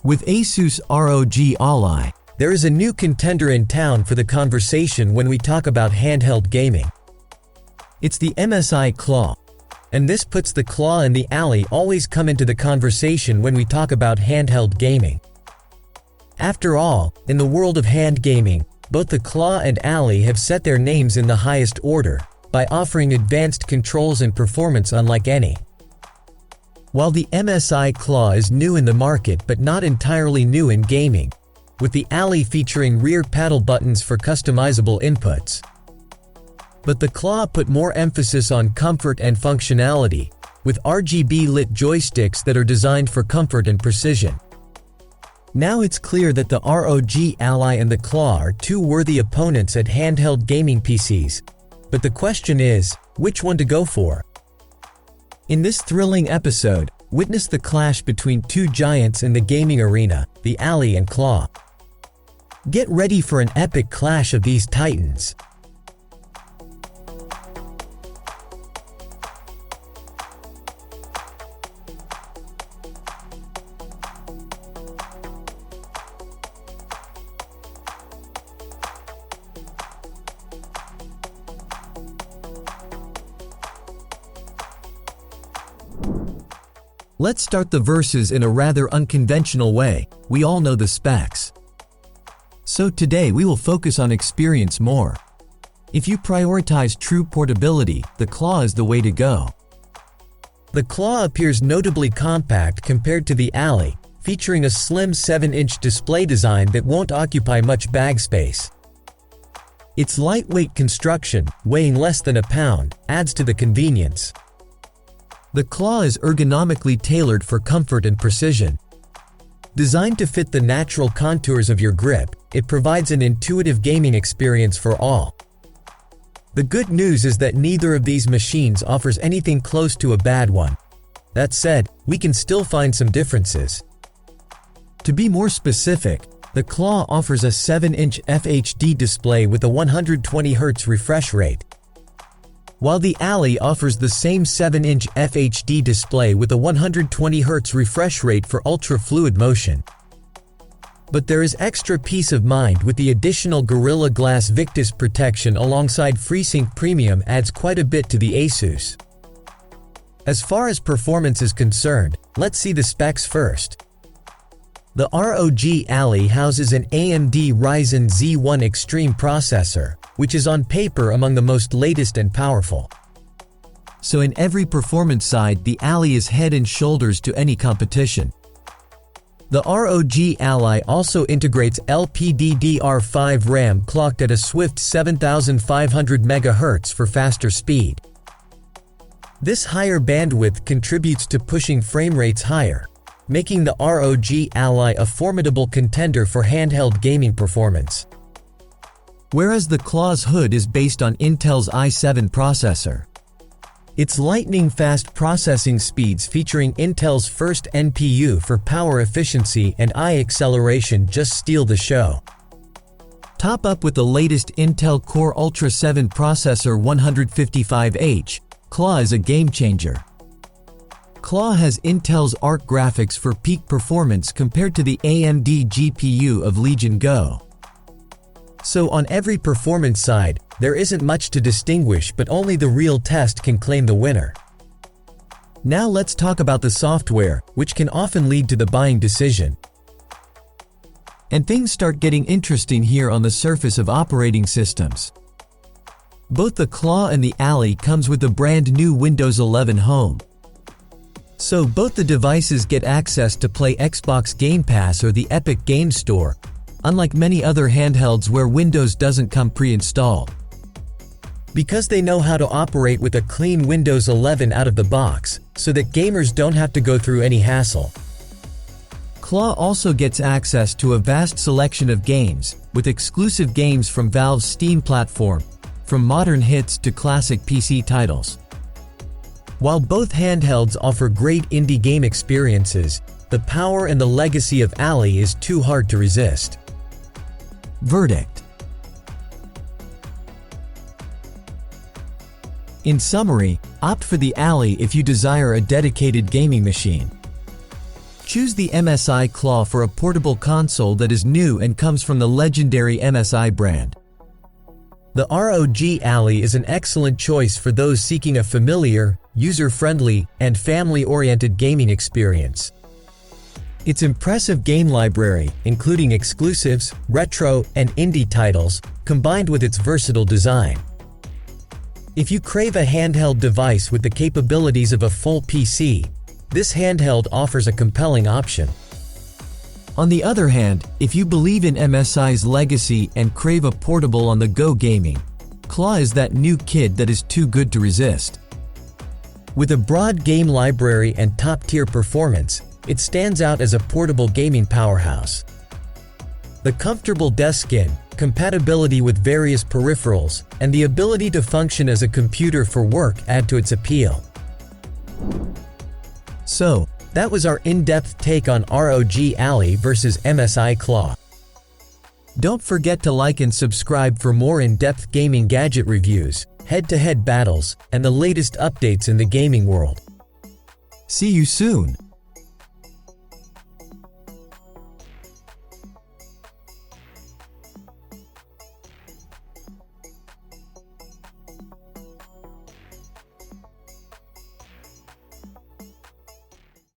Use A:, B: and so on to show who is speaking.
A: With Asus ROG Ally, there is a new contender in town for the conversation when we talk about handheld gaming. It's the MSI Claw. And this puts the Claw and the Ally always come into the conversation when we talk about handheld gaming. After all, in the world of hand gaming, both the Claw and Ally have set their names in the highest order, by offering advanced controls and performance unlike any. While the MSI Claw is new in the market but not entirely new in gaming, with the Ally featuring rear paddle buttons for customizable inputs. But the Claw put more emphasis on comfort and functionality, with RGB lit joysticks that are designed for comfort and precision. Now it's clear that the ROG Ally and the Claw are two worthy opponents at handheld gaming PCs, but the question is, which one to go for? In this thrilling episode, witness the clash between two giants in the gaming arena, the Ally and Claw. Get ready for an epic clash of these titans. Let's start the verses in a rather unconventional way. We all know the specs. So today we will focus on experience more. If you prioritize true portability, the Claw is the way to go. The Claw appears notably compact compared to the Ally, featuring a slim 7-inch display design that won't occupy much bag space. Its lightweight construction, weighing less than a pound, adds to the convenience. The Claw is ergonomically tailored for comfort and precision. Designed to fit the natural contours of your grip, it provides an intuitive gaming experience for all. The good news is that neither of these machines offers anything close to a bad one. That said, we can still find some differences. To be more specific, the Claw offers a 7-inch FHD display with a 120Hz refresh rate, while the Ally offers the same 7-inch FHD display with a 120Hz refresh rate for ultra-fluid motion. But there is extra peace of mind with the additional Gorilla Glass Victus protection alongside FreeSync Premium adds quite a bit to the Asus. As far as performance is concerned, let's see the specs first. The ROG Ally houses an AMD Ryzen Z1 Extreme processor, which is on paper among the most latest and powerful. So in every performance side, the Ally is head and shoulders to any competition. The ROG Ally also integrates LPDDR5 RAM clocked at a swift 7500 MHz for faster speed. This higher bandwidth contributes to pushing frame rates higher, making the ROG Ally a formidable contender for handheld gaming performance. Whereas the Claw's hood is based on Intel's i7 processor. Its lightning-fast processing speeds featuring Intel's first NPU for power efficiency and eye acceleration just steal the show. Top up with the latest Intel Core Ultra 7 processor 155H, Claw is a game-changer. Claw has Intel's Arc graphics for peak performance compared to the AMD GPU of Legion Go. So on every performance side, there isn't much to distinguish, but only the real test can claim the winner. Now let's talk about the software, which can often lead to the buying decision. And things start getting interesting here on the surface of operating systems. Both the Claw and the Ally comes with the brand new Windows 11 Home. So both the devices get access to play Xbox Game Pass or the Epic Games Store, unlike many other handhelds where Windows doesn't come pre-installed. Because they know how to operate with a clean Windows 11 out of the box, so that gamers don't have to go through any hassle. Claw also gets access to a vast selection of games, with exclusive games from Valve's Steam platform, from modern hits to classic PC titles. While both handhelds offer great indie game experiences, the power and the legacy of Ally is too hard to resist. Verdict. In summary, opt for the Ally if you desire a dedicated gaming machine. Choose the MSI Claw for a portable console that is new and comes from the legendary MSI brand. The ROG Ally is an excellent choice for those seeking a familiar, user-friendly, and family-oriented gaming experience. Its impressive game library, including exclusives, retro, and indie titles, combined with its versatile design. If you crave a handheld device with the capabilities of a full PC, this handheld offers a compelling option. On the other hand, if you believe in MSI's legacy and crave a portable on-the-go gaming, Claw is that new kid that is too good to resist. With a broad game library and top-tier performance, it stands out as a portable gaming powerhouse. The comfortable desk skin, compatibility with various peripherals, and the ability to function as a computer for work add to its appeal. So, that was our in-depth take on ROG Ally versus MSI Claw. Don't forget to like and subscribe for more in-depth gaming gadget reviews, head-to-head battles, and the latest updates in the gaming world. See you soon!